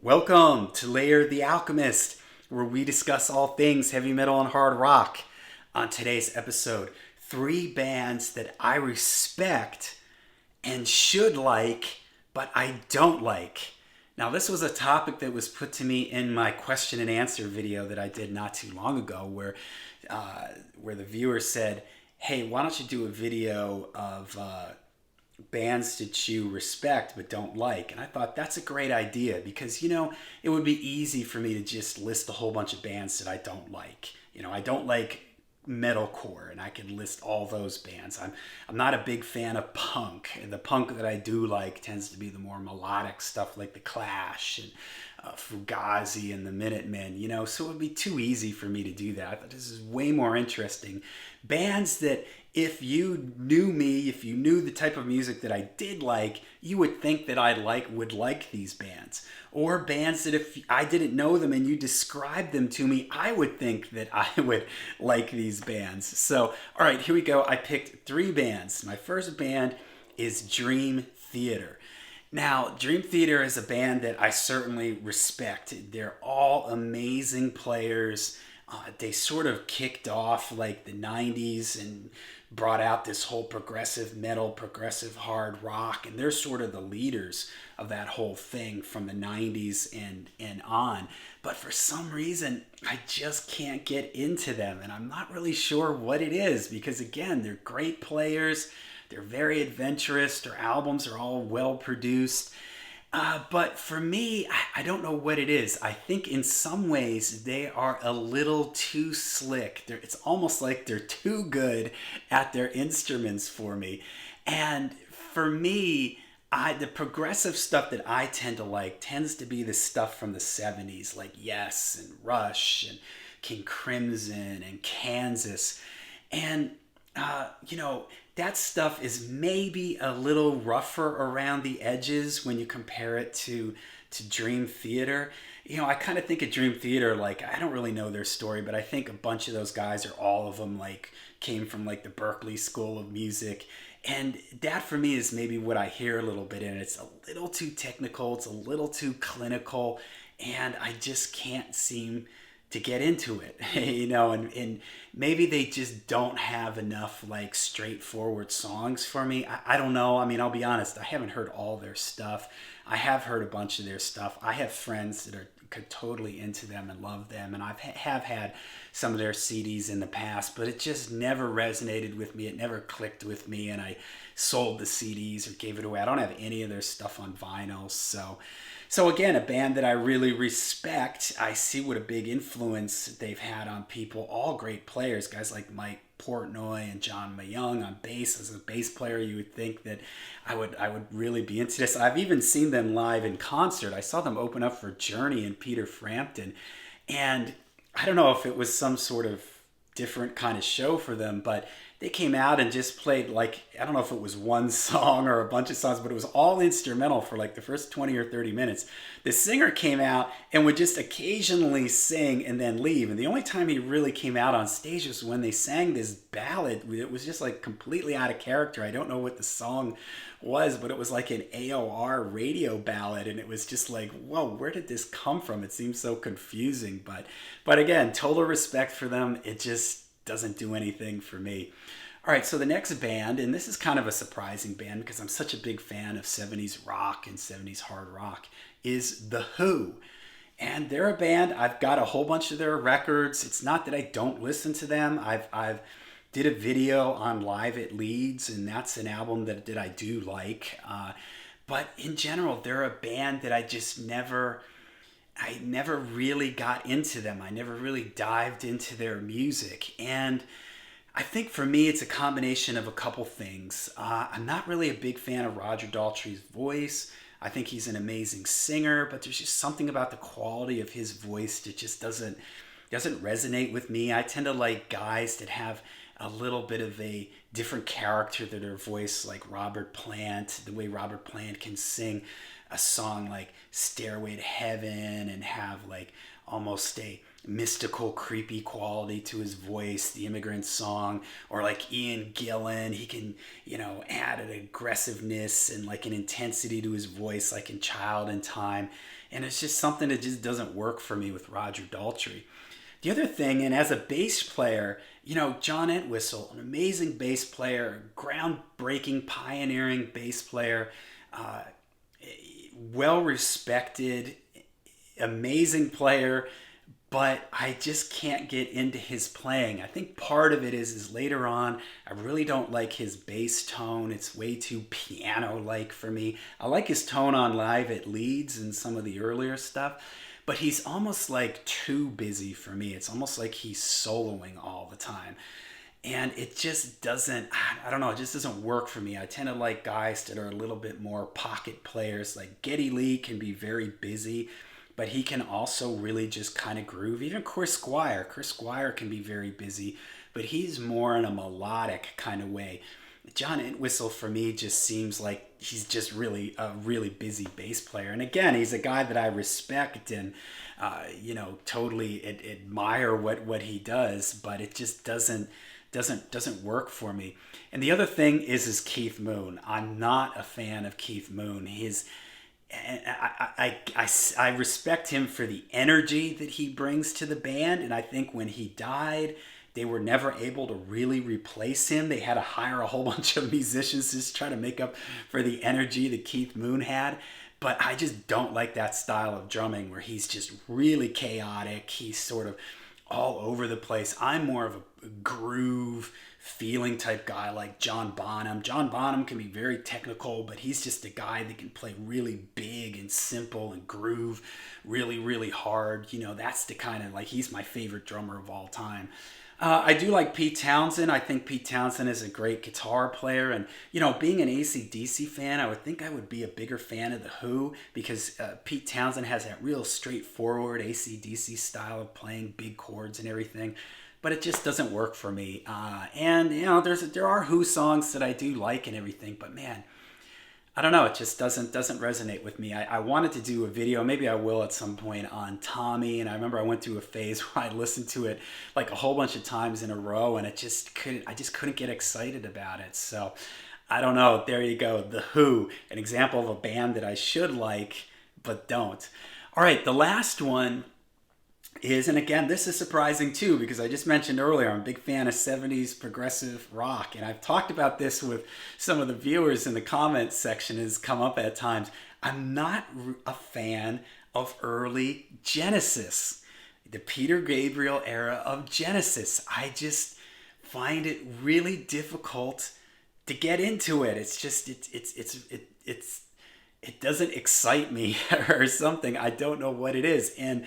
Welcome to Layer the Alchemist, where we discuss all things heavy metal and hard rock. On today's episode, 3 bands that I respect and should like, but I don't like. Now, this was a topic that was put to me in my question and answer video that I did not too long ago, where the viewer said, "Hey, why don't you do a video of bands that you respect but don't like?" And I thought that's a great idea because, it would be easy for me to just list a whole bunch of bands that I don't like. I don't like metalcore, and I can list all those bands. I'm not a big fan of punk, and the punk that I do like tends to be the more melodic stuff like the Clash and Fugazi and the Minutemen. So it would be too easy for me to do that. I thought this is way more interesting. Bands that if you knew me, if you knew the type of music that I did like, you would think that would like these bands. Or bands that if I didn't know them and you described them to me, I would think that I would like these bands. So, all right, here we go. I picked 3 bands. My first band is Dream Theater. Now, Dream Theater is a band that I certainly respect. They're all amazing players. They sort of kicked off like the 90s and brought out this whole progressive metal, progressive hard rock, and they're sort of the leaders of that whole thing from the 90s and on. But for some reason, I just can't get into them, and I'm not really sure what it is because, again, they're great players. They're very adventurous. Their albums are all well produced. But for me, I don't know what it is. I think in some ways they are a little too slick. It's almost like they're too good at their instruments for me. And for me, the progressive stuff that I tend to like tends to be the stuff from the 70s, like Yes and Rush and King Crimson and Kansas. And that stuff is maybe a little rougher around the edges when you compare it to Dream Theater. I kind of think of Dream Theater like, I don't really know their story, but I think a bunch of those guys, or all of them, like came from like the Berklee School of Music. And that for me is maybe what I hear a little bit in it. It's a little too technical, it's a little too clinical, and I just can't seem to get into it, and maybe they just don't have enough like straightforward songs for me. I don't know. I mean, I'll be honest, I haven't heard all their stuff. I have heard a bunch of their stuff. I have friends that are totally into them and love them, and have had some of their CDs in the past, but it just never resonated with me. It never clicked with me, and I sold the CDs or gave it away. I don't have any of their stuff on vinyl, so again, a band that I really respect. I see what a big influence they've had on people. All great players, guys like Mike Portnoy and John Mayung on bass. As a bass player, you would think that I would really be into this. I've even seen them live in concert. I saw them open up for Journey and Peter Frampton, and I don't know if it was some sort of different kind of show for them, but they came out and just played, like, I don't know if it was one song or a bunch of songs, but it was all instrumental for like the first 20 or 30 minutes. The singer came out and would just occasionally sing and then leave. And the only time he really came out on stage was when they sang this ballad. It was just like completely out of character. I don't know what the song was, but it was like an AOR radio ballad, and it was just like, whoa, where did this come from? It seems so confusing, but again, total respect for them. It just doesn't do anything for me. All right, so the next band, and this is kind of a surprising band because I'm such a big fan of 70s rock and 70s hard rock, is The Who. And they're a band, I've got a whole bunch of their records. It's not that I don't listen to them. I've did a video on Live at Leeds, and that's an album that I do like. But in general, they're a band that I never really got into them. I never really dived into their music. And I think for me, it's a combination of a couple things. I'm not really a big fan of Roger Daltrey's voice. I think he's an amazing singer, but there's just something about the quality of his voice that just doesn't resonate with me. I tend to like guys that have a little bit of a different character to their voice, like Robert Plant, the way Robert Plant can sing a song like Stairway to Heaven and have like almost a mystical, creepy quality to his voice, the Immigrant Song, or like Ian Gillan, he can, add an aggressiveness and like an intensity to his voice, like in Child in Time. And it's just something that just doesn't work for me with Roger Daltrey. The other thing, and as a bass player, John Entwistle, an amazing bass player, groundbreaking, pioneering bass player, uh, well respected, amazing player, but I just can't get into his playing. I think part of it is later on, I really don't like his bass tone. It's way too piano-like for me. I like his tone on Live at Leeds and some of the earlier stuff, but he's almost like too busy for me. It's almost like he's soloing all the time. And it just doesn't, I don't know, it just doesn't work for me. I tend to like guys that are a little bit more pocket players. Like Geddy Lee can be very busy, but he can also really just kind of groove. Even Chris Squire. Chris Squire can be very busy, but he's more in a melodic kind of way. John Entwistle for me just seems like he's just really a really busy bass player. And again, he's a guy that I respect and totally admire what he does, but it just doesn't work for me. And the other thing is Keith Moon. I'm not a fan of Keith Moon. I respect him for the energy that he brings to the band, and I think when he died, they were never able to really replace him. They had to hire a whole bunch of musicians to just try to make up for the energy that Keith Moon had. But I just don't like that style of drumming where he's just really chaotic. He's sort of all over the place. I'm more of a groove feeling type guy like John Bonham. John Bonham can be very technical, but he's just a guy that can play really big and simple and groove really, really hard. That's the kind of, like, he's my favorite drummer of all time. I do like Pete Townsend. I think Pete Townsend is a great guitar player. And, being an AC/DC fan, I would think I would be a bigger fan of The Who because Pete Townsend has that real straightforward AC/DC style of playing big chords and everything. But it just doesn't work for me. There are Who songs that I do like and everything. But, man, I don't know. It just doesn't resonate with me. I wanted to do a video. Maybe I will at some point on Tommy. And I remember I went through a phase where I listened to it like a whole bunch of times in a row, and I just couldn't get excited about it. So I don't know. There you go. The Who, an example of a band that I should like but don't. All right, the last one is, and again, this is surprising too, because I just mentioned earlier, I'm a big fan of 70s progressive rock, and I've talked about this with some of the viewers in the comments section, has come up at times. I'm not a fan of early Genesis, the Peter Gabriel era of Genesis. I just find it really difficult to get into it. It's just, it doesn't excite me or something. I don't know what it is. And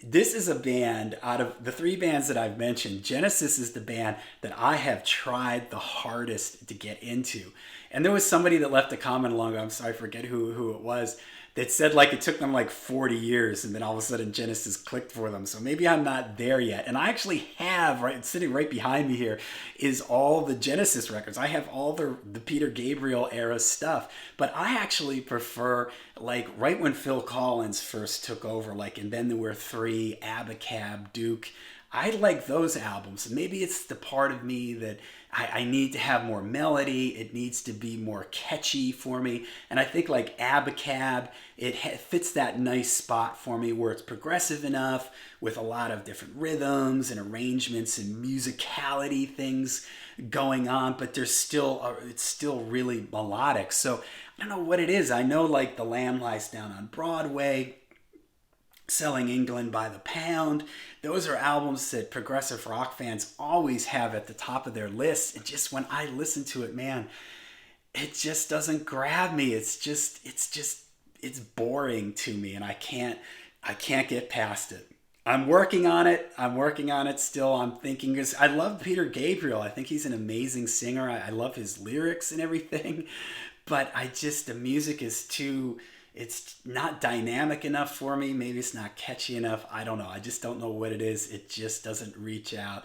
this is a band, out of the three bands that I've mentioned, Genesis is the band that I have tried the hardest to get into. And there was somebody that left a comment along, I'm sorry, I forget who it was, that said like it took them like 40 years and then all of a sudden Genesis clicked for them. So maybe I'm not there yet. And I actually have, right, sitting right behind me here, is all the Genesis records. I have all the Peter Gabriel era stuff. But I actually prefer, like, right when Phil Collins first took over, like, and then there were three, Abacab, Duke. I like those albums. Maybe it's the part of me that I need to have more melody. It needs to be more catchy for me. And I think like Abacab, it fits that nice spot for me where it's progressive enough with a lot of different rhythms and arrangements and musicality things going on, but it's still really melodic. So I don't know what it is. I know like The Lamb Lies Down on Broadway, Selling England by the Pound. Those are albums that progressive rock fans always have at the top of their list. And just when I listen to it, man, it just doesn't grab me. It's boring to me, and I can't get past it. I'm working on it still. I'm thinking, because I love Peter Gabriel. I think he's an amazing singer. I love his lyrics and everything. But the music is it's not dynamic enough for me. Maybe it's not catchy enough. I don't know. I just don't know what it is. It just doesn't reach out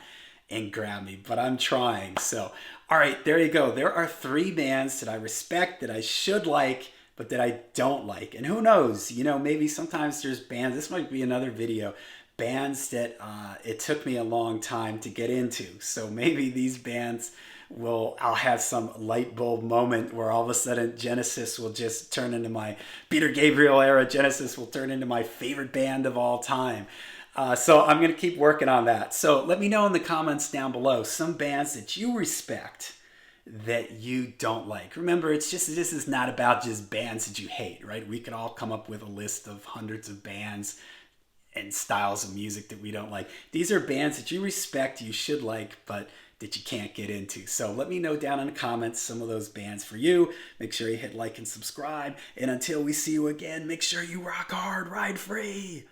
and grab me, but I'm trying. So, all right, there you go. There are three bands that I respect, that I should like, but that I don't like. And who knows, maybe sometimes there's bands, this might be another video, bands that it took me a long time to get into. So maybe these bands I'll have some light bulb moment where all of a sudden Genesis will just turn into my Peter Gabriel era. Genesis will turn into my favorite band of all time. So I'm going to keep working on that. So let me know in the comments down below some bands that you respect that you don't like. Remember, this is not about just bands that you hate, right? We could all come up with a list of hundreds of bands and styles of music that we don't like. These are bands that you respect, you should like, but that you can't get into. So let me know down in the comments some of those bands for you. Make sure you hit like and subscribe. And until we see you again, make sure you rock hard, ride free.